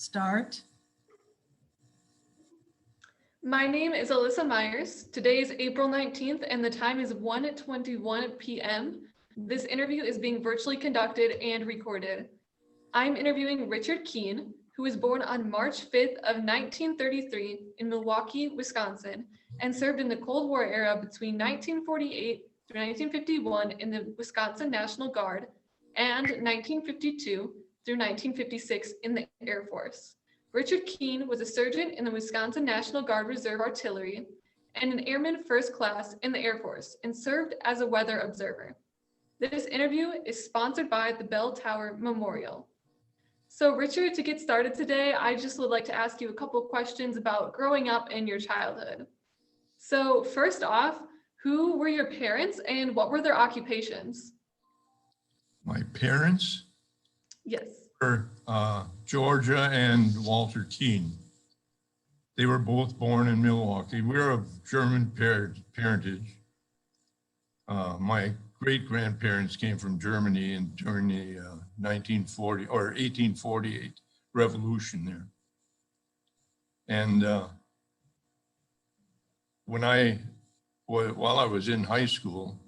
Start. My name is Alyssa Myers. Today is April 19th and the time is 1:21 p.m. This interview is being virtually conducted and recorded. I'm interviewing Richard Kuenn, who was born on March 5th of 1933 in Milwaukee, Wisconsin, and served in the Cold War era between 1948 through 1951 in the Wisconsin National Guard and 1952 through 1956 in the Air Force. Richard Kuenn was a sergeant in the Wisconsin National Guard Reserve Artillery and an airman first class in the Air Force and served as a weather observer. This interview is sponsored by the Bell Tower Memorial. So Richard, to get started today, I just would like to ask you a couple of questions about growing up in your childhood. So first off, who were your parents and what were their occupations? My parents Yes. were Georgia and Walter Kuenn. They were both born in Milwaukee. We're of German parentage. My great-grandparents came from Germany during the 1940 or 1848 revolution there. And while I was in high school,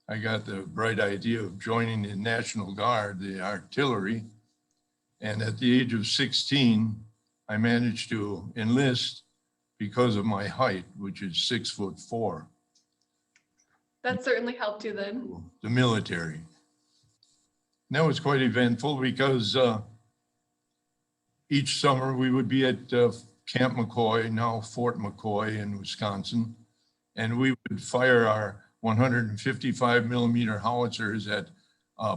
I got the bright idea of joining the National Guard, the artillery. And at the age of 16, I managed to enlist because of my height, which is 6'4". That certainly helped you then. The military. And that was quite eventful because each summer we would be at Camp McCoy, now Fort McCoy in Wisconsin, and we would fire our 155 millimeter howitzers at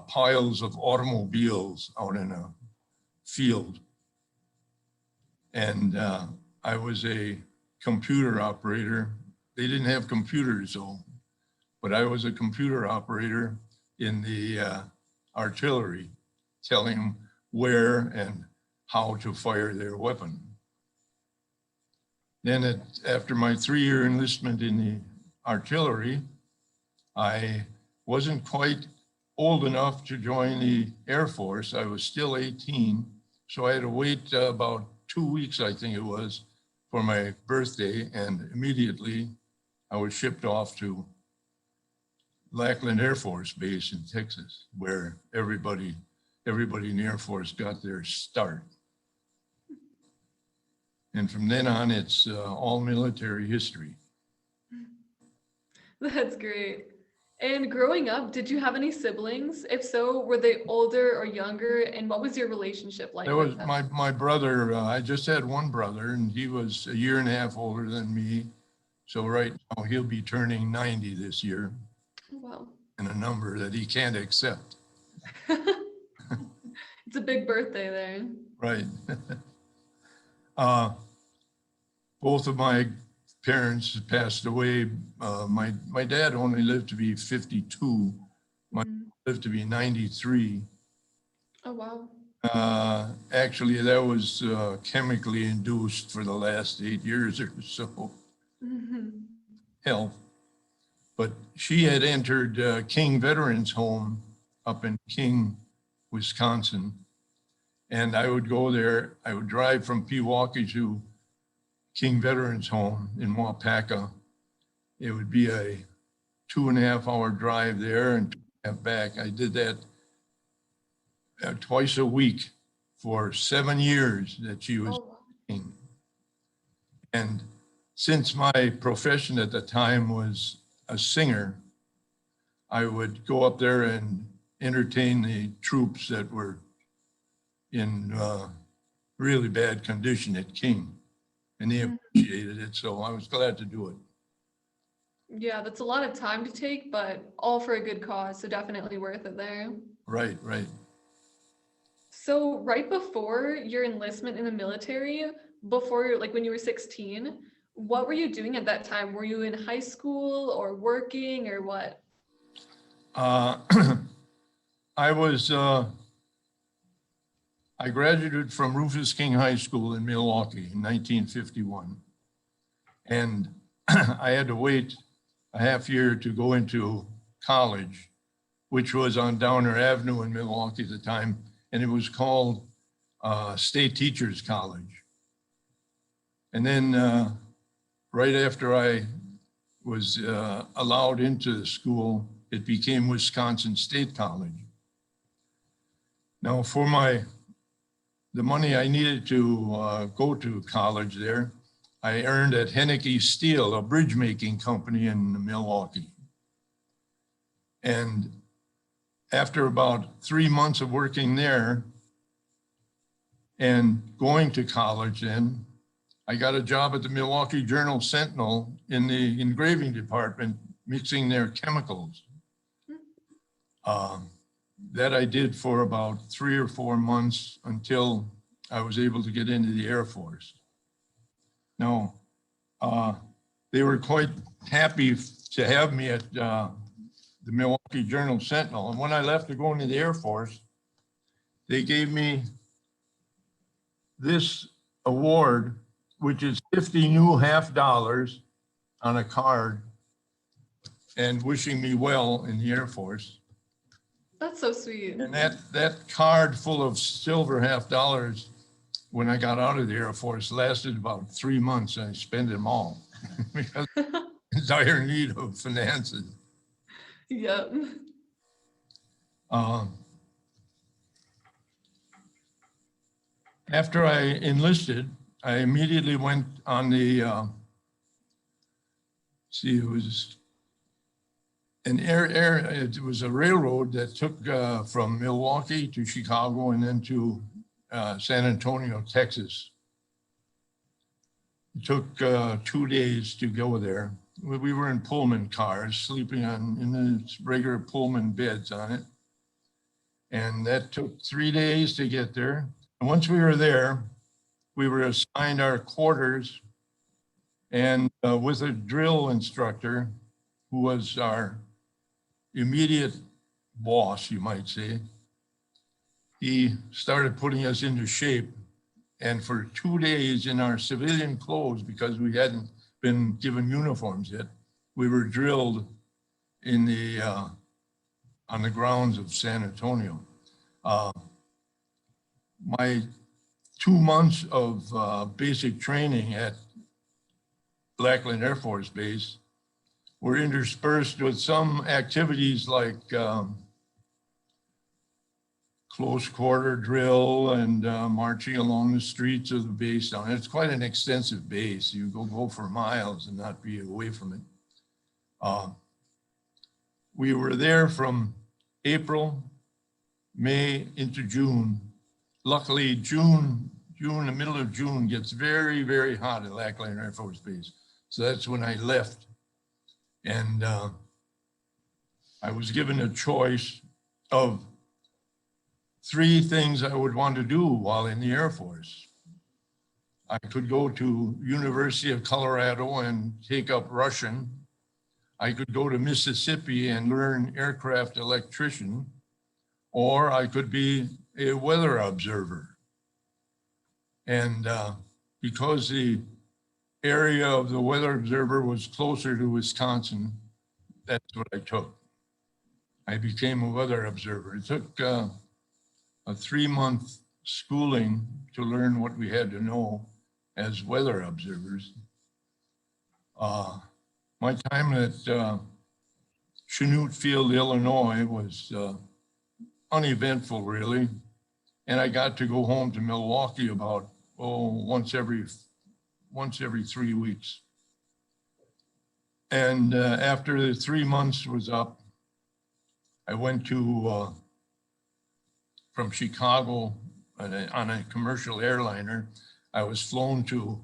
piles of automobiles out in a field. And I was a computer operator. They didn't have computers though, but I was a computer operator in the artillery, telling them where and how to fire their weapon. Then after my 3-year enlistment in the artillery, I wasn't quite old enough to join the Air Force. I was still 18, so I had to wait about 2 weeks, I think it was, for my birthday, and immediately I was shipped off to Lackland Air Force Base in Texas, where everybody in the Air Force got their start. And from then on, it's all military history. That's great. And growing up, did you have any siblings? If so, were they older or younger? And what was your relationship like? That was with them? my brother. I just had one brother, and he was a year and a half older than me. So right now he'll be turning 90 this year. Wow. And a number that he can't accept. It's a big birthday there. Right. Both of my parents passed away. My dad only lived to be 52. My mom lived to be 93. Oh, wow. Actually, that was chemically induced for the last 8 years or so. Health. But she had entered King Veterans Home up in King, Wisconsin. And I would go there. I would drive from Pewaukee to King Veterans Home in Wapaka. It would be a 2.5 hour drive there and 2.5 back. I did that twice a week for 7 years that she was working. And since my profession at the time was a singer, I would go up there and entertain the troops that were in really bad condition at King. And they appreciated it, so I was glad to do it. Yeah, that's a lot of time to take, but all for a good cause, so definitely worth it there. Right, right. So right before your enlistment in the military, like when you were 16, what were you doing at that time? Were you in high school or working or what? I graduated from Rufus King High School in Milwaukee in 1951. And I had to wait a half year to go into college, which was on Downer Avenue in Milwaukee at the time. And it was called State Teachers College. And then right after I was allowed into the school, it became Wisconsin State College. Now for the money I needed to go to college there, I earned at Henneke Steel, a bridge making company in Milwaukee. And after about 3 months of working there and going to college then, I got a job at the Milwaukee Journal Sentinel in the engraving department, mixing their chemicals. That I did for about 3 or 4 months until I was able to get into the Air Force. Now, they were quite happy to have me at the Milwaukee Journal Sentinel. And when I left to go into the Air Force, they gave me this award, which is 50 new $50 on a card and wishing me well in the Air Force. That's so sweet. And that card full of silver $50 when I got out of the Air Force lasted about 3 months. I spent them all because in dire need of finances. Yep. After I enlisted, I immediately went on the, it was it was a railroad that took from Milwaukee to Chicago and then to San Antonio, Texas. It took 2 days to go there. We were in Pullman cars, sleeping in the regular Pullman beds on it. And that took 3 days to get there. And once we were there, we were assigned our quarters and with a drill instructor who was our immediate boss, you might say. He started putting us into shape. And for 2 days in our civilian clothes, because we hadn't been given uniforms yet, we were drilled in the on the grounds of San Antonio. My 2 months of basic training at Lackland Air Force Base were interspersed with some activities like close quarter drill and marching along the streets of the base. Now, it's quite an extensive base. You go for miles and not be away from it. We were there from April, May into June. Luckily, the middle of June gets very, very hot at Lackland Air Force Base. So that's when I left. And I was given a choice of 3 things I would want to do while in the Air Force. I could go to University of Colorado and take up Russian. I could go to Mississippi and learn aircraft electrician, or I could be a weather observer. And because the area of the weather observer was closer to Wisconsin, that's what I took. I became a weather observer. It took a 3-month schooling to learn what we had to know as weather observers. My time at Chanute Field, Illinois was uneventful, really. And I got to go home to Milwaukee about, once every 3 weeks. And after the 3 months was up, I went to, from Chicago on a commercial airliner. I was flown to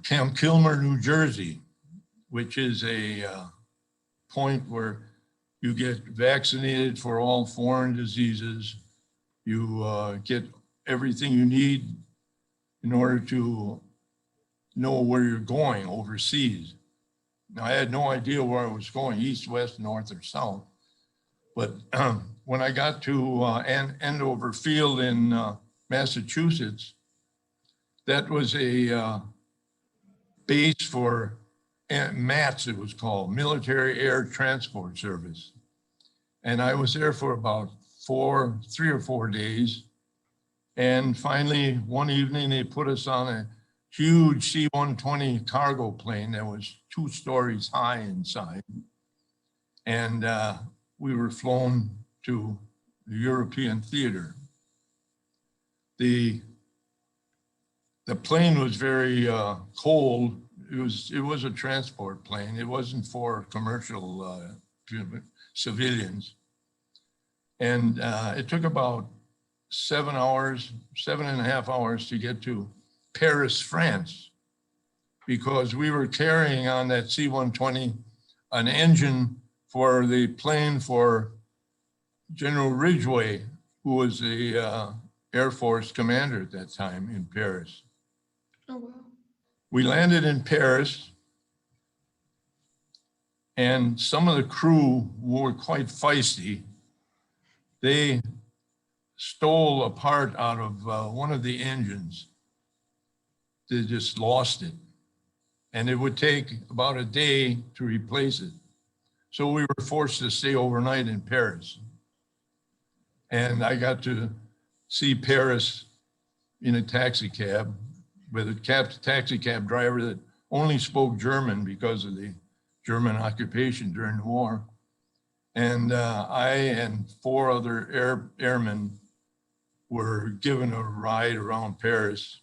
Camp Kilmer, New Jersey, which is a point where you get vaccinated for all foreign diseases. You get everything you need in order to know where you're going overseas. Now, I had no idea where I was going, east, west, north, or south. But when I got to Andover Field in Massachusetts, that was a base for MATS, it was called, Military Air Transport Service. And I was there for about 3 or 4 days. And finally, one evening, they put us on a huge C-120 cargo plane that was 2 stories high inside. And we were flown to the European theater. The plane was very cold. It was a transport plane. It wasn't for commercial civilians. And it took about 7.5 hours to get to Paris, France, because we were carrying on that C-120 an engine for the plane for General Ridgway, who was the Air Force commander at that time in Paris. Oh, wow. We landed in Paris, and some of the crew were quite feisty. They stole a part out of one of the engines. They just lost it. And it would take about a day to replace it. So we were forced to stay overnight in Paris. And I got to see Paris in a taxi cab with a taxi cab driver that only spoke German because of the German occupation during the war. And I and 4 other airmen were given a ride around Paris.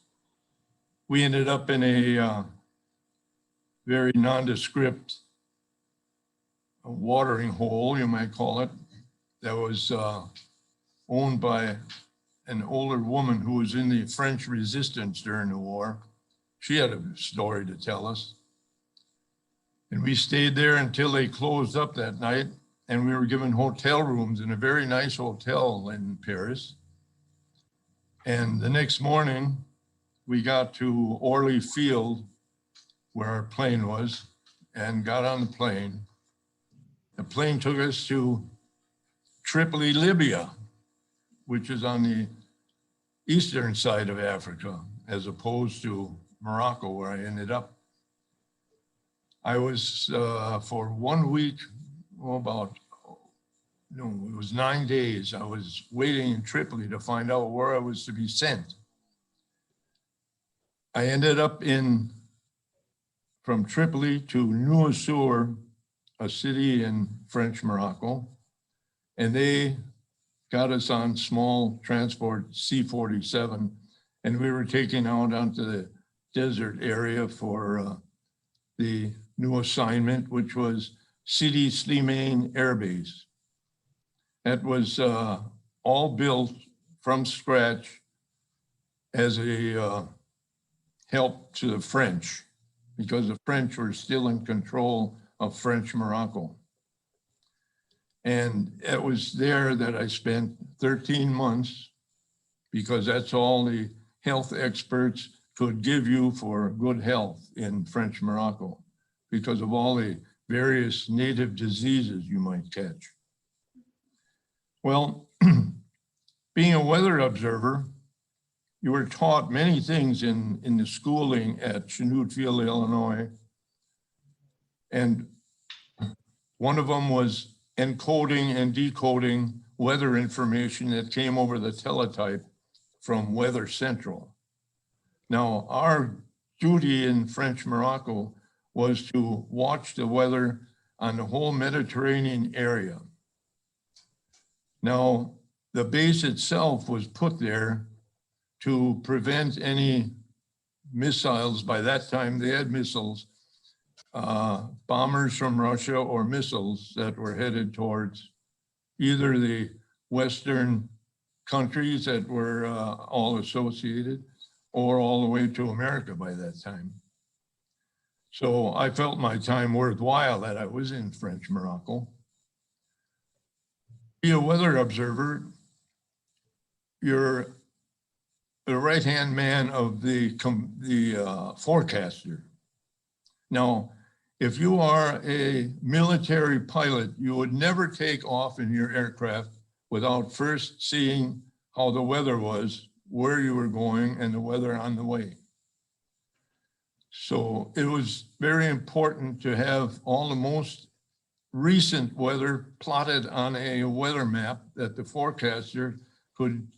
We ended up in a very nondescript watering hole, you might call it, that was owned by an older woman who was in the French resistance during the war. She had a story to tell us. And we stayed there until they closed up that night, and we were given hotel rooms in a very nice hotel in Paris. And the next morning, we got to Orly Field, where our plane was, and got on the plane. The plane took us to Tripoli, Libya, which is on the eastern side of Africa, as opposed to Morocco, where I ended up. I was for 1 week, it was 9 days. I was waiting in Tripoli to find out where I was to be sent. I ended up from Tripoli to Nouassour, a city in French Morocco, and they got us on small transport C-47, and we were taken out onto the desert area for the new assignment, which was Sidi Slimane Air Base. That was all built from scratch as a help to the French, because the French were still in control of French Morocco. And it was there that I spent 13 months, because that's all the health experts could give you for good health in French Morocco, because of all the various native diseases you might catch. Well, being a weather observer, you were taught many things in the schooling at Chanute Field, Illinois. And one of them was encoding and decoding weather information that came over the teletype from Weather Central. Now, our duty in French Morocco was to watch the weather on the whole Mediterranean area. Now, the base itself was put there to prevent any missiles. By that time, they had missiles, bombers from Russia or missiles that were headed towards either the Western countries that were all associated, or all the way to America by that time. So I felt my time worthwhile that I was in French Morocco. Be a weather observer, you're the right-hand man of the forecaster. Now, if you are a military pilot, you would never take off in your aircraft without first seeing how the weather was, where you were going, and the weather on the way. So it was very important to have all the most recent weather plotted on a weather map that the forecaster could,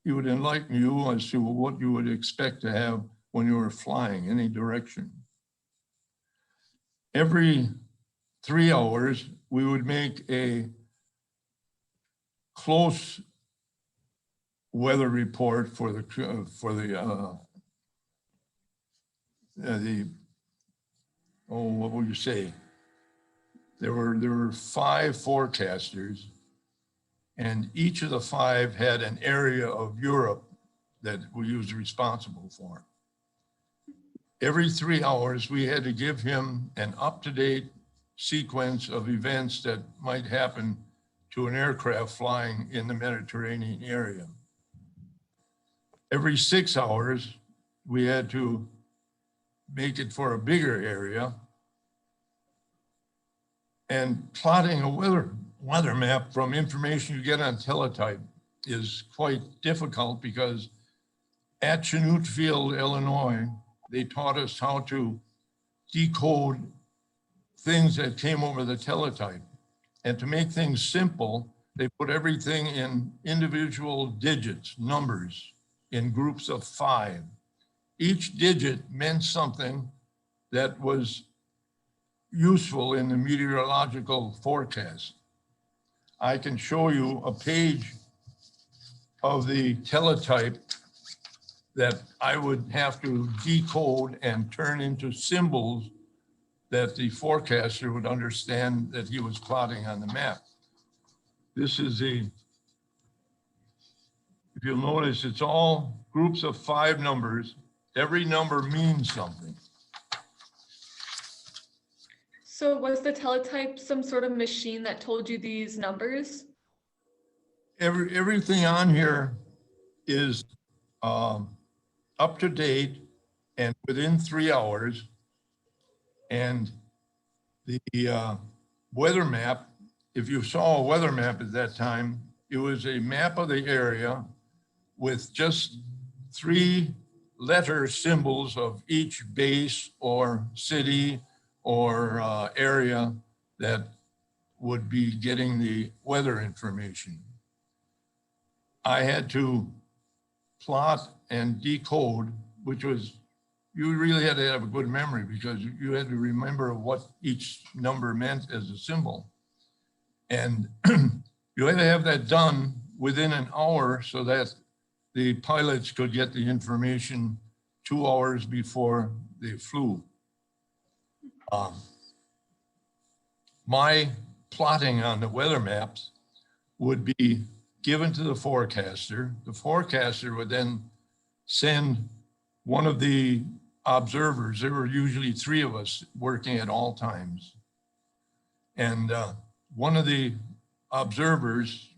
he would enlighten you as to what you would expect to have when you were flying any direction. Every 3 hours, we would make a close weather report for what would you say? There were 5 forecasters, and each of the 5 had an area of Europe that we was responsible for. Every 3 hours, we had to give him an up-to-date sequence of events that might happen to an aircraft flying in the Mediterranean area. Every 6 hours, we had to make it for a bigger area. And plotting a weather map from information you get on teletype is quite difficult because at Chanute Field, Illinois, they taught us how to decode things that came over the teletype. And to make things simple, they put everything in individual digits, numbers, in groups of 5. Each digit meant something that was useful in the meteorological forecast. I can show you a page of the teletype that I would have to decode and turn into symbols that the forecaster would understand that he was plotting on the map. This is if you'll notice, it's all groups of 5 numbers. Every number means something. So was the teletype some sort of machine that told you these numbers? Everything on here is up to date and within 3 hours. And the weather map, if you saw a weather map at that time, it was a map of the area with just 3 letter symbols of each base or city or area that would be getting the weather information. I had to plot and decode, which was, you really had to have a good memory because you had to remember what each number meant as a symbol. And you had to have that done within an hour so that the pilots could get the information 2 hours before they flew. My plotting on the weather maps would be given to the forecaster. The forecaster would then send one of the observers. There were usually 3 of us working at all times. And one of the observers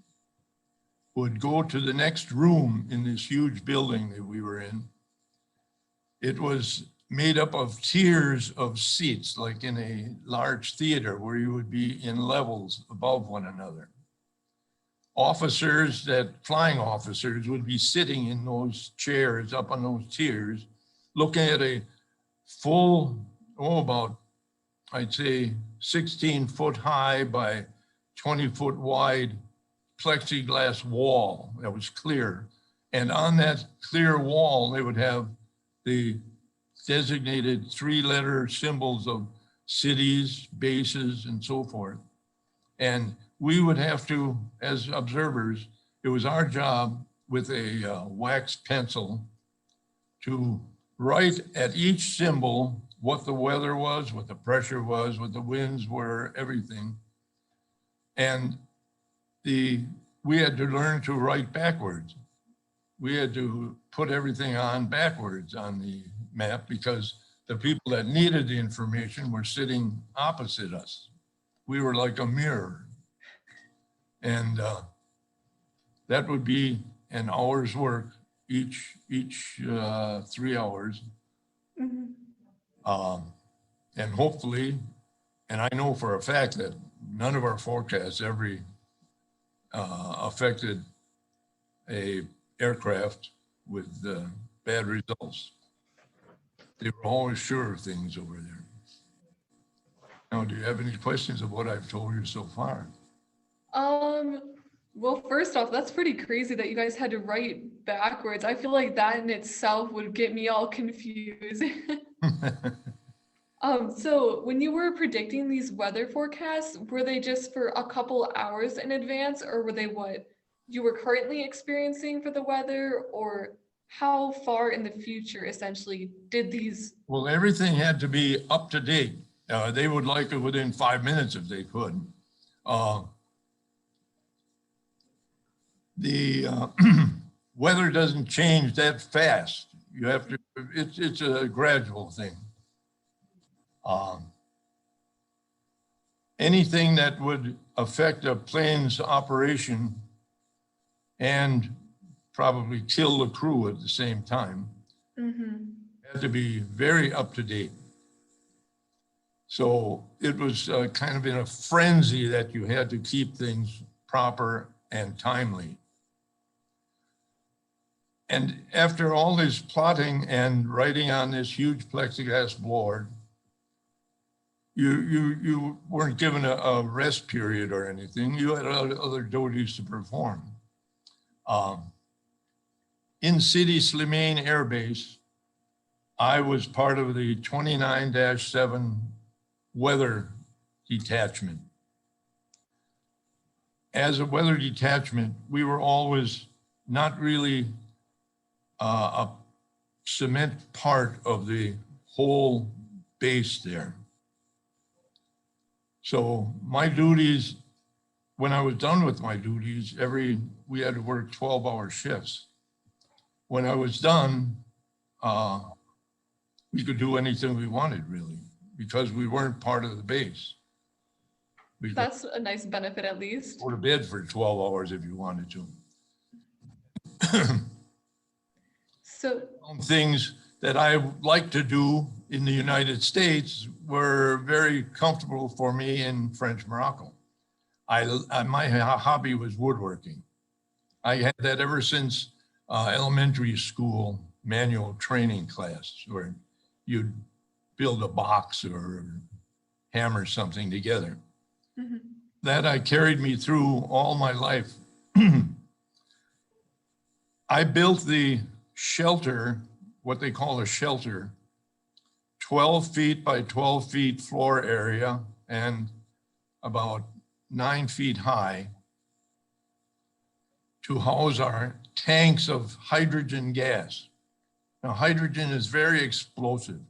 would go to the next room in this huge building that we were in. It was made up of tiers of seats, like in a large theater where you would be in levels above one another. Flying officers would be sitting in those chairs up on those tiers, looking at a full, about, I'd say 16 foot high by 20 foot wide plexiglass wall that was clear. And on that clear wall, they would have the designated 3-letter symbols of cities, bases, and so forth. And we would have to, as observers, it was our job with a wax pencil to write at each symbol what the weather was, what the pressure was, what the winds were, everything. And we had to learn to write backwards. We had to put everything on backwards on the map because the people that needed the information were sitting opposite us. We were like a mirror. And that would be an hour's work each 3 hours. Mm-hmm. And hopefully, and I know for a fact that none of our forecasts ever affected a aircraft with bad results. They were always sure of things over there. Now, do you have any questions of what I've told you so far? Well, first off, that's pretty crazy that you guys had to write backwards. I feel like that in itself would get me all confused. So when you were predicting these weather forecasts, were they just for a couple hours in advance, or were they what you were currently experiencing for the weather, or how far in the future essentially did these? Well, everything had to be up to date. They would like it within 5 minutes if they could. Uh, the weather doesn't change that fast. You have to, it's a gradual thing. Anything that would affect a plane's operation and probably kill the crew at the same time had to be very up to date. So it was kind of in a frenzy that you had to keep things proper and timely. And after all this plotting and writing on this huge plexiglass board, you weren't given a rest period or anything. You had other duties to perform. In City Slimane Air Base, I was part of the 29-7 weather detachment. As a weather detachment, we were always not really a cement part of the whole base there. So my duties, when I was done with my duties, we had to work 12-hour shifts. When I was done, we could do anything we wanted, really, because we weren't part of the base. That's a nice benefit, at least. Go to bed for 12 hours if you wanted to. So things that I like to do in the United States were very comfortable for me in French Morocco. My hobby was woodworking. I had that ever since elementary school manual training class, where you'd build a box or hammer something together. That I carried me through all my life. I built the shelter, what they call a shelter, 12 feet by 12 feet floor area and about 9 feet high, to house our tanks of hydrogen gas. Now, hydrogen is very explosive,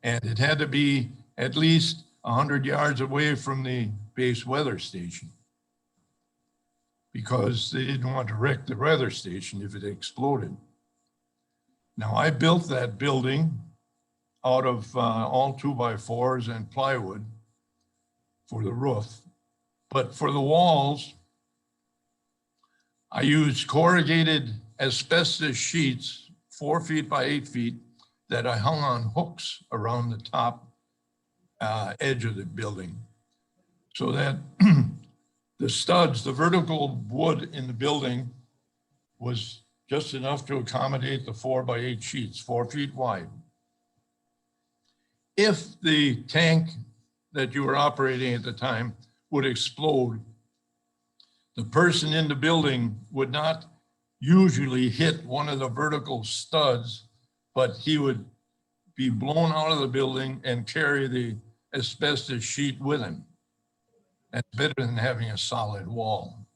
and it had to be at least 100 yards away from the base weather station, because they didn't want to wreck the weather station if it exploded. Now, I built that building out of all 2x4s and plywood for the roof, but for the walls, I used corrugated asbestos sheets, 4 feet by 8 feet, that I hung on hooks around the top edge of the building, so that the studs, the vertical wood in the building, was just enough to accommodate the 4 by 8 sheets, 4 feet wide. If the tank that you were operating at the time would explode, the person in the building would not usually hit one of the vertical studs, but he would be blown out of the building and carry the asbestos sheet with him. That's better than having a solid wall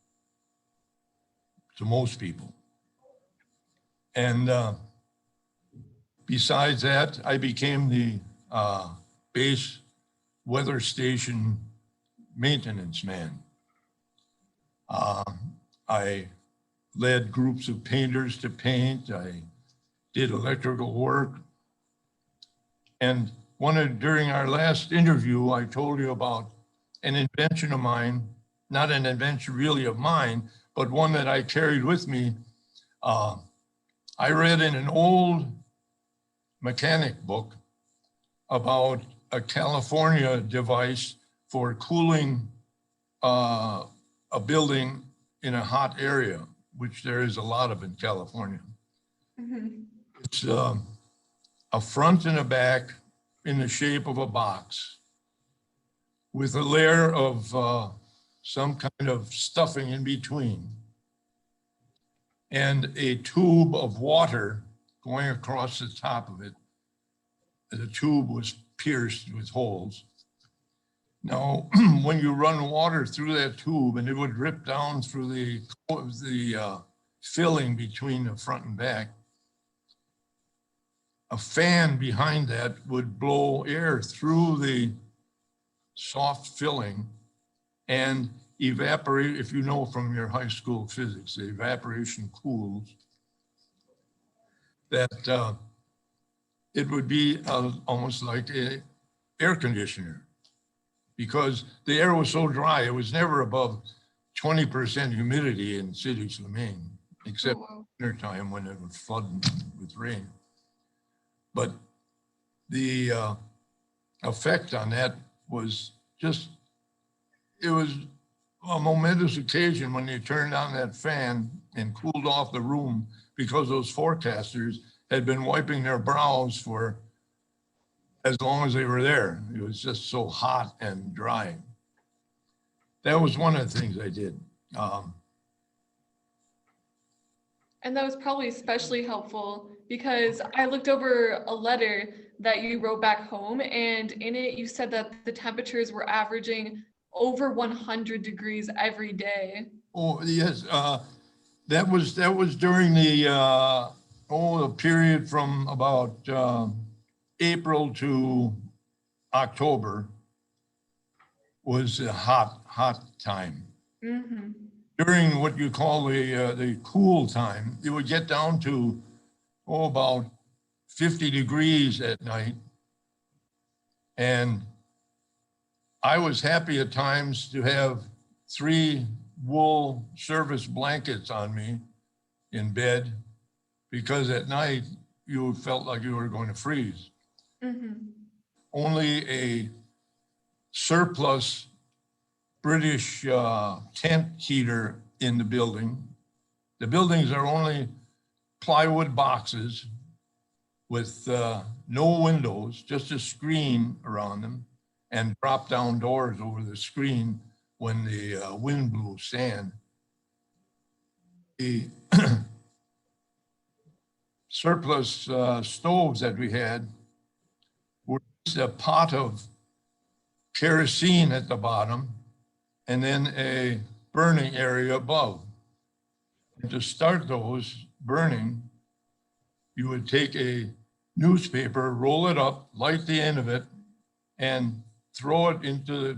to most people. And besides that, I became the base weather station maintenance man. I led groups of painters to paint. I did electrical work. And during our last interview, I told you about an invention of mine, not an invention really of mine, but one that I carried with me. I read in an old mechanic book about a California device for cooling a building in a hot area, which there is a lot of in California. It's a front and a back in the shape of a box with a layer of some kind of stuffing in between, and a tube of water going across the top of it. The tube was pierced with holes. Now, when you run water through that tube and it would drip down through the filling between the front and back, a fan behind that would blow air through the soft filling and evaporate. If you know from your high school physics, the evaporation cools, that it would be almost like an air conditioner, because the air was so dry. It was never above 20% humidity in cities of Maine, except winter time when it would flood with rain. But the effect on that was just, it was a momentous occasion when you turned on that fan and cooled off the room, because those forecasters had been wiping their brows for as long as they were there. It was just so hot and dry. That was one of the things I did. And that was probably especially helpful because I looked over a letter that you wrote back home, and in it you said that the temperatures were averaging over 100 degrees every day. Oh, yes. That was during the period from about April to October was a hot time. Mm-hmm. During what you call the cool time, it would get down to about 50 degrees at night. And I was happy at times to have 3 wool service blankets on me in bed, because at night you felt like you were going to freeze. Mm-hmm. Only a surplus British tent heater in the building. The buildings are only plywood boxes with no windows, just a screen around them, and drop down doors over the screen when the wind blew sand. The surplus stoves that we had were just a pot of kerosene at the bottom and then a burning area above. And to start those burning, you would take a newspaper, roll it up, light the end of it, and throw it into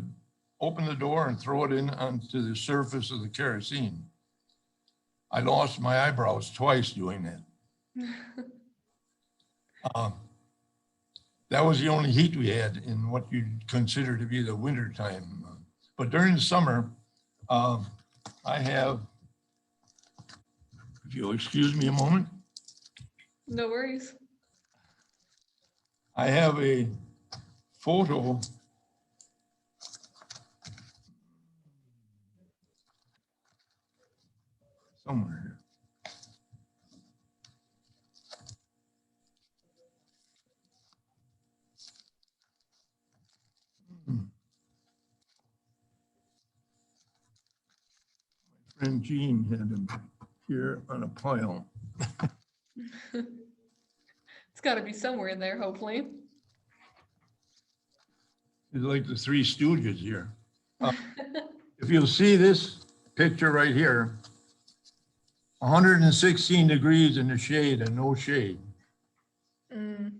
open the door and throw it in onto the surface of the kerosene. I lost my eyebrows twice doing that. That was the only heat we had in what you'd consider to be the winter time. But during the summer, I have, if you'll excuse me a moment. No worries. I have a photo somewhere here. My friend Jean had him here on a pile. It's got to be somewhere in there, hopefully. It's like the Three Stooges here. If you'll see this picture right here, 116 degrees in the shade and no shade. Mm.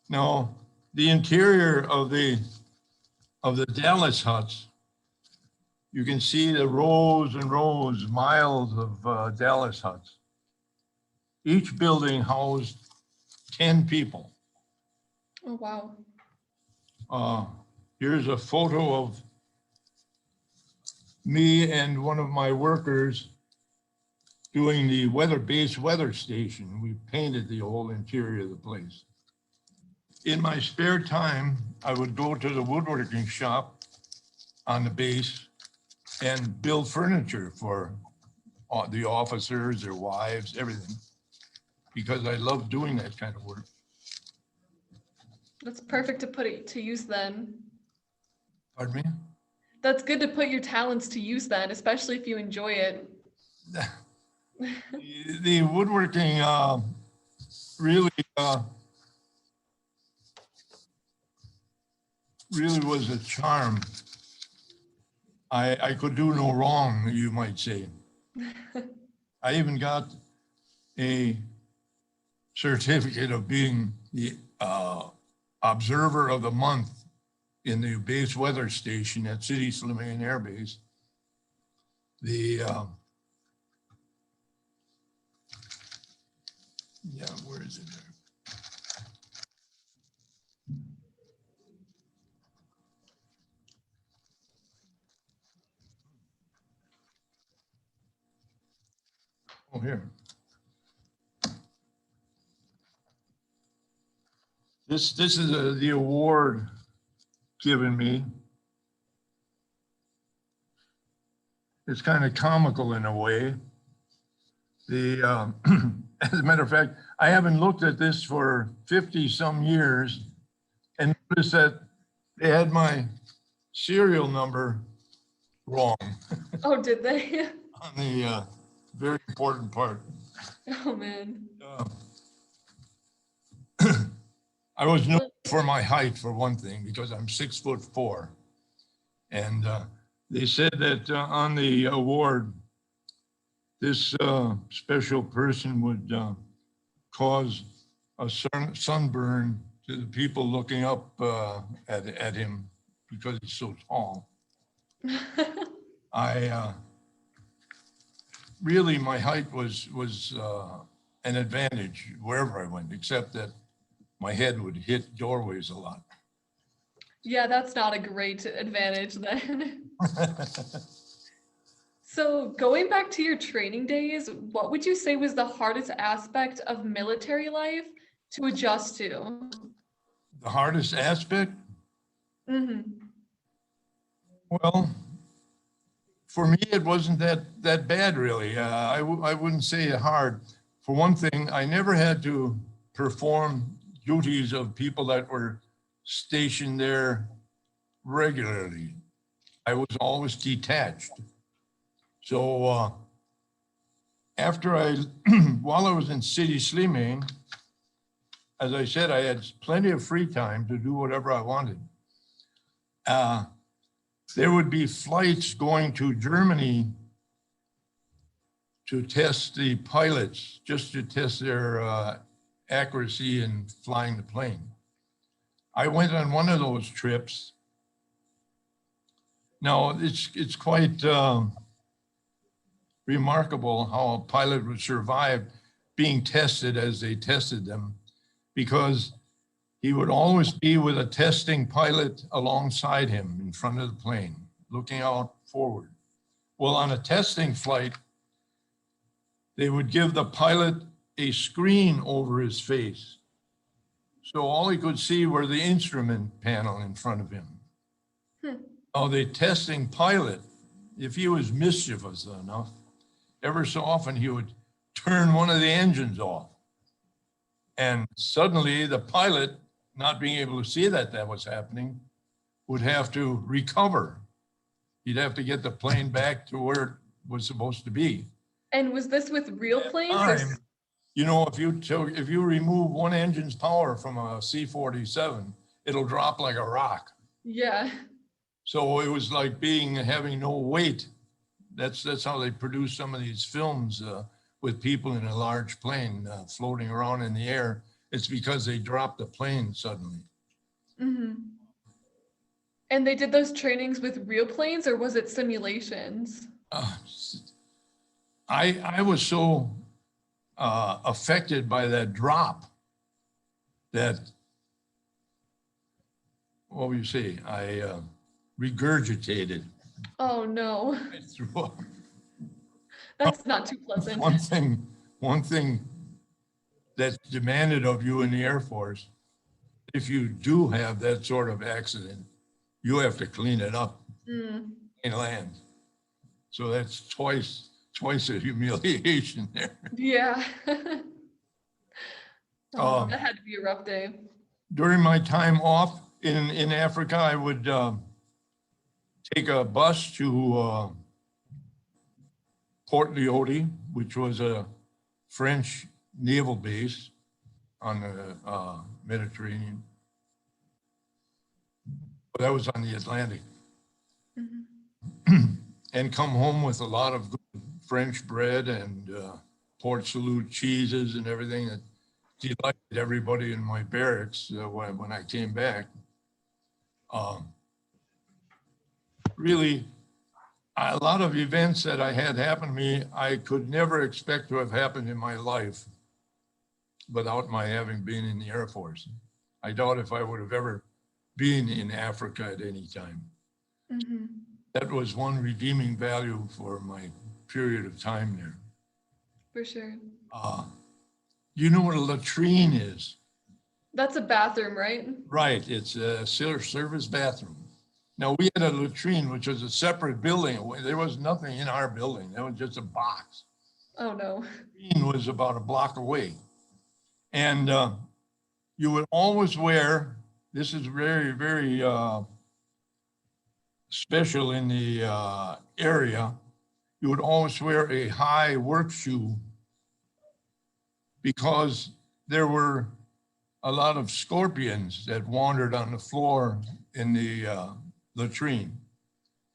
Now, the interior of the Dallas huts, you can see the rows and rows, miles of Dallas huts. Each building housed 10 people. Oh, wow. Here's a photo of me and one of my workers doing the base weather station. We painted the whole interior of the place. In my spare time, I would go to the woodworking shop on the base and build furniture for the officers, their wives, everything, because I love doing that kind of work. That's perfect to put it to use then. Pardon me? That's good to put your talents to use then, especially if you enjoy it. The woodworking really, really was a charm. I could do no wrong, you might say. I even got a certificate of being the observer of the month in the base weather station at City Slimane Air Base. The yeah, where is it? Oh, here. This is the award given me. It's kind of comical in a way. The as a matter of fact, I haven't looked at this for 50 some years and noticed that they had my serial number wrong Oh, did they? on the very important part. Oh, man. I was known for my height, for one thing, because I'm 6'4". And they said that on the award, this special person would cause a sunburn to the people looking up at him because he's so tall. I really, my height was an advantage wherever I went, except that my head would hit doorways a lot. Yeah, that's not a great advantage then. So going back to your training days, what would you say was the hardest aspect of military life to adjust to? The hardest aspect? Mm-hmm. Well, for me, it wasn't that bad, really. I wouldn't say it hard. For one thing, I never had to perform duties of people that were stationed there regularly. I was always detached. So after while I was in City Slimane, as I said, I had plenty of free time to do whatever I wanted. There would be flights going to Germany to test the pilots, just to test their accuracy in flying the plane. I went on one of those trips. Now, it's quite remarkable how a pilot would survive being tested as they tested them, because he would always be with a testing pilot alongside him in front of the plane, looking out forward. Well, on a testing flight, they would give the pilot a screen over his face. So all he could see were the instrument panel in front of him. Now, the testing pilot, if he was mischievous enough, ever so often he would turn one of the engines off. And suddenly the pilot, not being able to see that was happening, would have to recover. He'd have to get the plane back to where it was supposed to be. And was this with real planes? Or... You know, if you remove one engine's power from a C-47, it'll drop like a rock. Yeah. So it was like having no weight. That's how they produce some of these films with people in a large plane floating around in the air. It's because they dropped the plane suddenly. Mm-hmm. And they did those trainings with real planes, or was it simulations? I was so affected by that drop that, what would you say? I regurgitated. Oh no. I threw up. That's not too pleasant. One thing that's demanded of you in the Air Force, if you do have that sort of accident, you have to clean it up in land. So that's twice a humiliation there. Yeah. That had to be a rough day. During my time off in Africa, I would take a bus to Port Lyoté, which was a French naval base on the Mediterranean. But that was on the Atlantic. And come home with a lot of good French bread and Port Salut cheeses and everything that delighted everybody in my barracks when I came back. Really, a lot of events that I had happen to me, I could never expect to have happened in my life without my having been in the Air Force. I doubt if I would have ever been in Africa at any time. That was one redeeming value for my period of time there. For sure. You know what a latrine is? That's a bathroom, right? Right, it's a service bathroom. Now, we had a latrine, which was a separate building. There was nothing in our building. That was just a box. Oh, no. The latrine was about a block away. And you would always wear, this is very, very special in the area, you would always wear a high work shoe because there were a lot of scorpions that wandered on the floor in the latrine.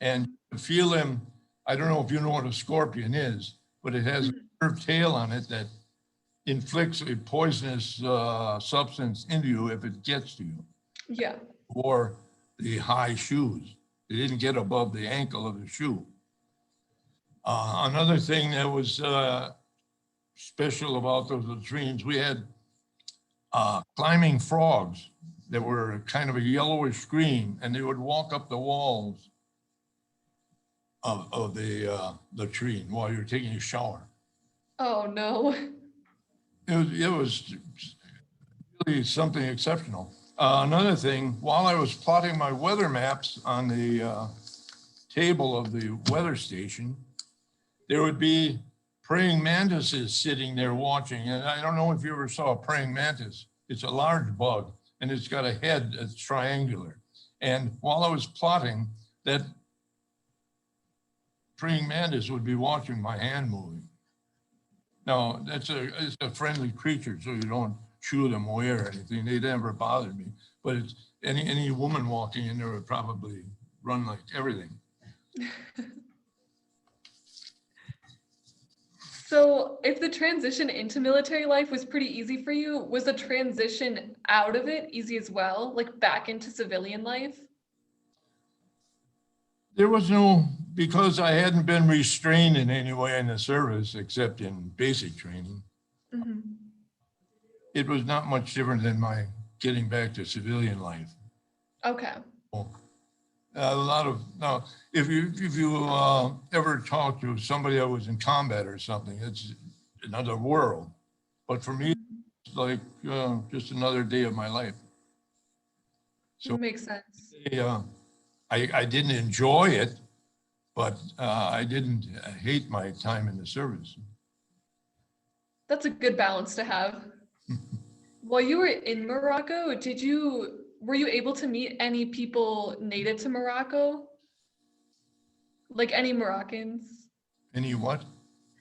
And to feel them, I don't know if you know what a scorpion is, but it has a curved tail on it that inflicts a poisonous substance into you if it gets to you. Yeah. Or the high shoes. They didn't get above the ankle of the shoe. Another thing that was special about those latrines, we had climbing frogs that were kind of a yellowish green, and they would walk up the walls of the latrine while you're taking a shower. Oh, no. It was really something exceptional. Another thing, while I was plotting my weather maps on the table of the weather station, there would be praying mantises sitting there watching. And I don't know if you ever saw a praying mantis. It's a large bug, and it's got a head that's triangular. And while I was plotting, that praying mantis would be watching my hand moving. Now, it's a friendly creature, so you don't shoo them away or anything. They never bothered me. But it's any woman walking in there would probably run like everything. So if the transition into military life was pretty easy for you, was the transition out of it easy as well, like back into civilian life? There was no, because I hadn't been restrained in any way in the service except in basic training. It was not much different than my getting back to civilian life. Okay. A lot of, now, if you ever talk to somebody that was in combat or something, it's another world. But for me, it's like just another day of my life. So It makes sense. I didn't enjoy it, but I didn't hate my time in the service. That's a good balance to have. While you were in Morocco, were you able to meet any people native to Morocco? Like any Moroccans? Any what?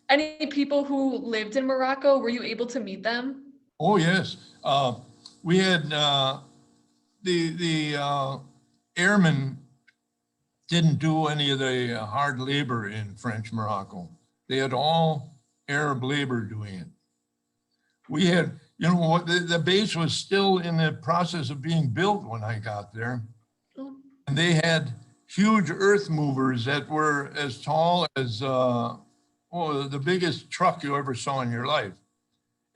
Any people who lived in Morocco, were you able to meet them? Oh, yes. We had the airmen didn't do any of the hard labor in French Morocco. They had all Arab labor doing it. We had, you know what, the base was still in the process of being built when I got there. And they had huge earth movers that were as tall as the biggest truck you ever saw in your life.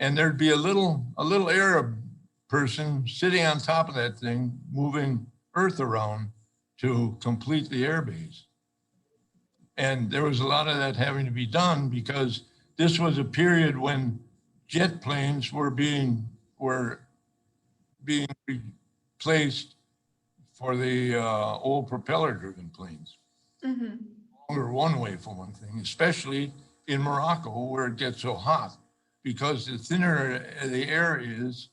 And there'd be a little Arab person sitting on top of that thing, moving earth around to complete the airbase. And there was a lot of that having to be done because this was a period when jet planes were being replaced for the old propeller-driven planes. Longer runway for one thing, especially in Morocco where it gets so hot, because the thinner the air is,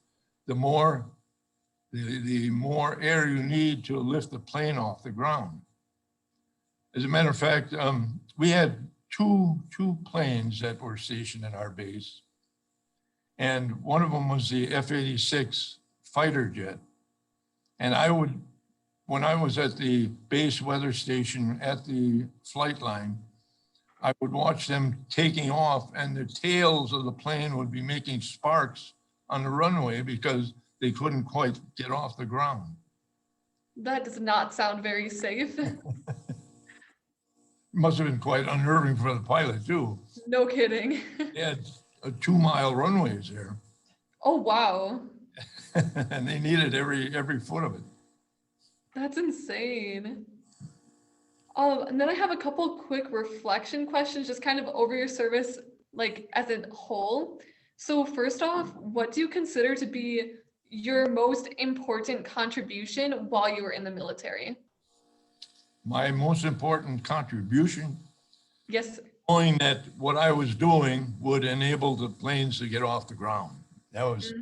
the more air you need to lift the plane off the ground. As a matter of fact, we had two planes that were stationed at our base. And one of them was the F-86 fighter jet. And when I was at the base weather station at the flight line, I would watch them taking off and the tails of the plane would be making sparks on the runway because they couldn't quite get off the ground. That does not sound very safe. Must have been quite unnerving for the pilot too. No kidding. They had 2-mile runways there. Oh, wow. And they needed every foot of it. That's insane. And then I have a couple quick reflection questions, just kind of over your service, like as a whole. So first off, what do you consider to be your most important contribution while you were in the military? My most important contribution, Yes. knowing that what I was doing would enable the planes to get off the ground. That was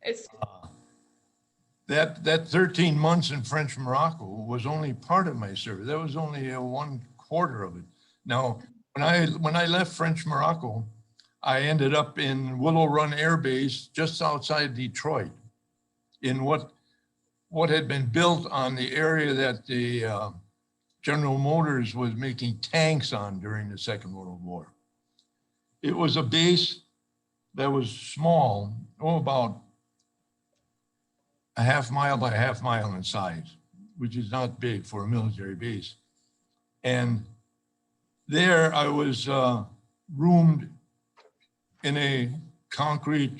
It's that 13 months in French Morocco was only part of my service. That was only 1/4 of it. Now, when I left French Morocco, I ended up in Willow Run Air Base just outside Detroit, in what had been built on the area that the General Motors was making tanks on during the Second World War. It was a base that was small, about a 1/2 mile by 1/2 mile in size, which is not big for a military base. And there I was roomed in a concrete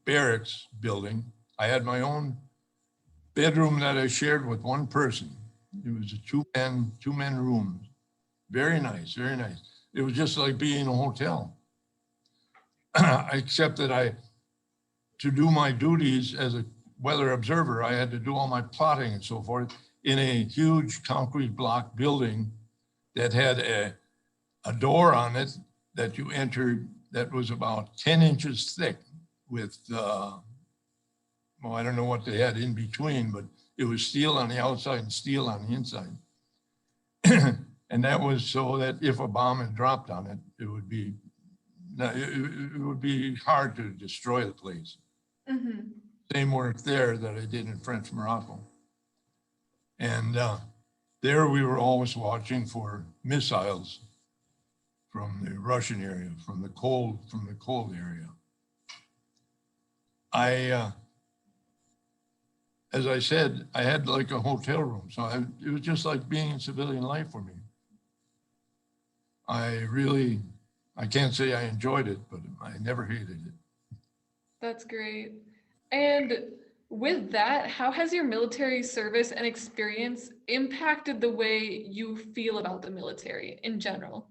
barracks building. I had my own bedroom that I shared with one person. It was a two-man room. Very nice, very nice. It was just like being in a hotel. Except that to do my duties as a weather observer, I had to do all my plotting and so forth in a huge concrete block building that had a door on it that you entered that was about 10 inches thick with, well, I don't know what they had in between, but it was steel on the outside and steel on the inside. And that was so that if a bomb had dropped on it, it would be hard to destroy the place. mm-hmm. Same work there that I did in French Morocco. And there we were always watching for missiles from the Russian area, from the cold area. As I said, I had like a hotel room. So it was just like being in civilian life for me. I can't say I enjoyed it, but I never hated it. That's great. And with that, how has your military service and experience impacted the way you feel about the military in general?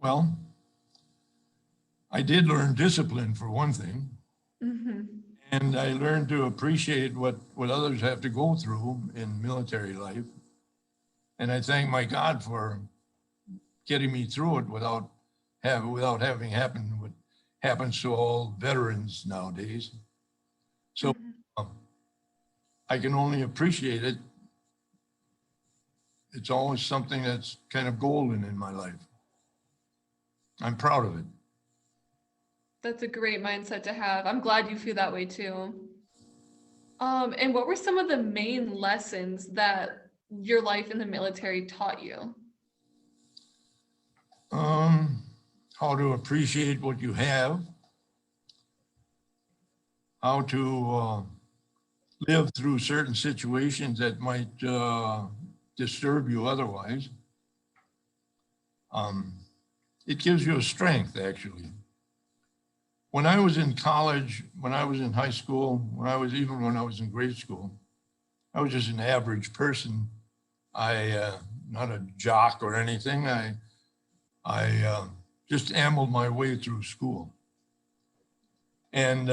Well, I did learn discipline for one thing. Mm-hmm. And I learned to appreciate what others have to go through in military life. And I thank my God for getting me through it without having happened what happens to all veterans nowadays. So I can only appreciate it. It's always something that's kind of golden in my life. I'm proud of it. That's a great mindset to have. I'm glad you feel that way too. And what were some of the main lessons that your life in the military taught you? How to appreciate what you have, how to live through certain situations that might disturb you otherwise. It gives you a strength, actually. When I was in college, when I was in high school, when I was in grade school, I was just an average person. Not a jock or anything. I just ambled my way through school. And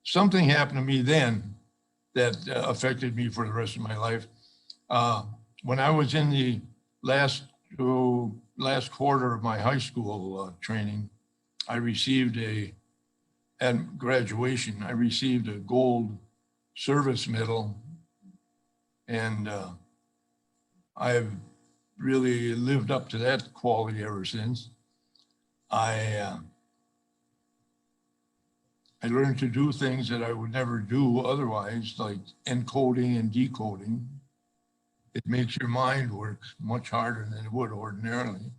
something happened to me then that affected me for the rest of my life. When I was in the last quarter of my high school training, I received at graduation, I received a gold service medal and I've really lived up to that quality ever since. I learned to do things that I would never do otherwise, like encoding and decoding. It makes your mind work much harder than it would ordinarily.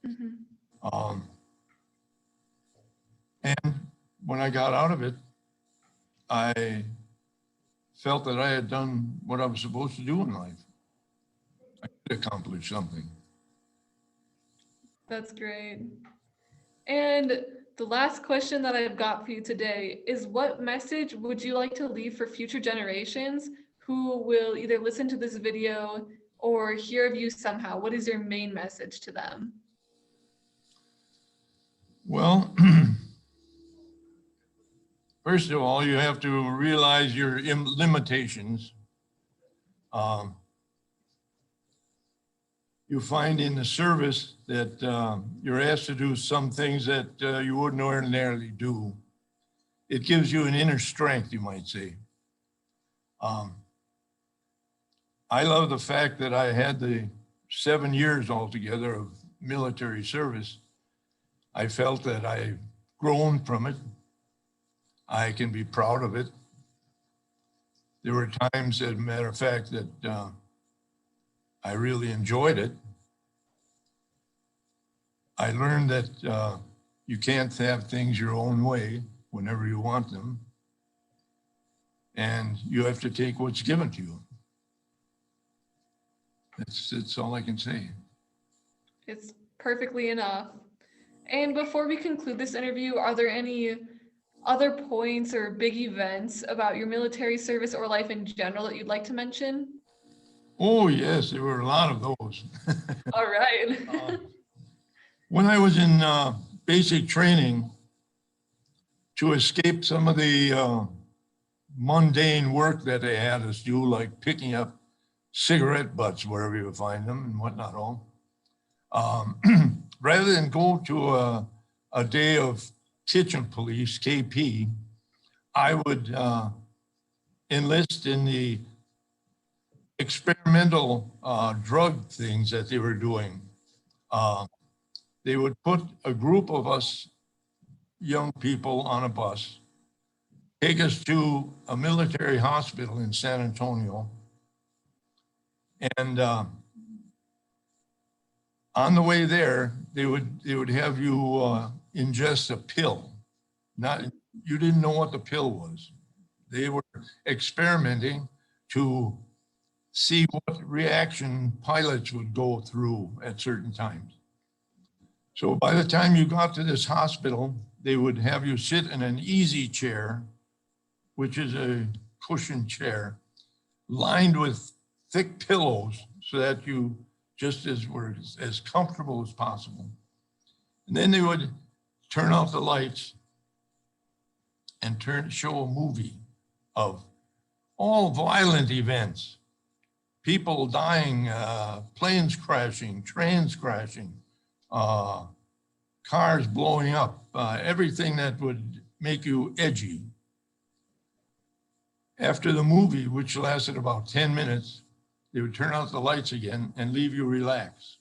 Mhm. And when I got out of it, I felt that I had done what I was supposed to do in life. I could accomplish something. That's great. And the last question that I've got for you today is, what message would you like to leave for future generations who will either listen to this video or hear of you somehow? What is your main message to them? Well, first of all, you have to realize your limitations. You find in the service that you're asked to do some things that you wouldn't ordinarily do. It gives you an inner strength, you might say. I love the fact that I had the 7 years altogether of military service. I felt that I've grown from it. I can be proud of it. There were times, as a matter of fact, that I really enjoyed it. I learned that you can't have things your own way whenever you want them. And you have to take what's given to you. That's all I can say. It's perfectly enough. And before we conclude this interview, are there any other points or big events about your military service or life in general that you'd like to mention? Oh, yes, there were a lot of those. All right. When I was in basic training, to escape some of the mundane work that they had us do, like picking up cigarette butts wherever you find them and whatnot all, rather than go to a day of kitchen police, KP, I would enlist in the experimental drug things that they were doing. They would put a group of us young people on a bus, take us to a military hospital in San Antonio, and on the way there, they would have you ingest a pill. You didn't know what the pill was. They were experimenting to see what reaction pilots would go through at certain times. So by the time you got to this hospital, they would have you sit in an easy chair, which is a cushioned chair, lined with thick pillows so that you just were as comfortable as possible. And then they would turn off the lights and show a movie of all violent events, people dying, planes crashing, trains crashing, cars blowing up, everything that would make you edgy. After the movie, which lasted about 10 minutes, they would turn out the lights again and leave you relaxed.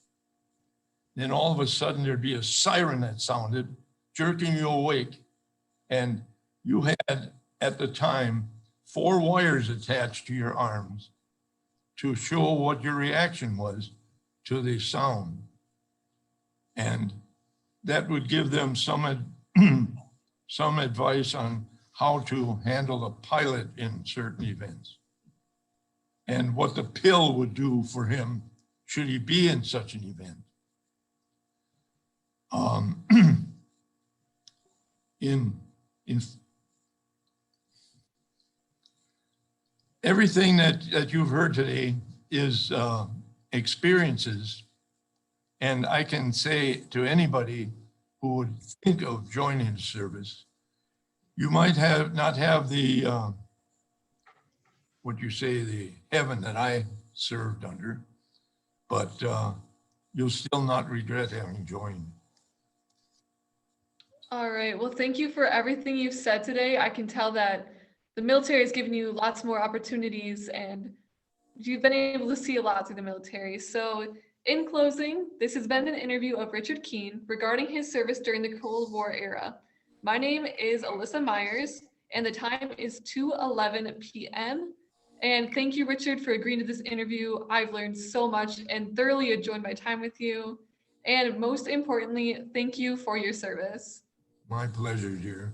Then all of a sudden there'd be a siren that sounded, jerking you awake. And you had, at the time, 4 wires attached to your arms to show what your reaction was to the sound. And that would give them some advice on how to handle a pilot in certain events and what the pill would do for him should he be in such an event. In everything that you've heard today is experiences. And I can say to anybody who would think of joining the service, you might not have the, the heaven that I served under, but you'll still not regret having joined. All right. Well, thank you for everything you've said today. I can tell that the military has given you lots more opportunities and you've been able to see a lot through the military. So in closing, this has been an interview of Richard Kuenn regarding his service during the Cold War era. My name is Alyssa Myers, and the time is 2:11 p.m. And thank you, Richard, for agreeing to this interview. I've learned so much and thoroughly enjoyed my time with you. And most importantly, thank you for your service. My pleasure, dear.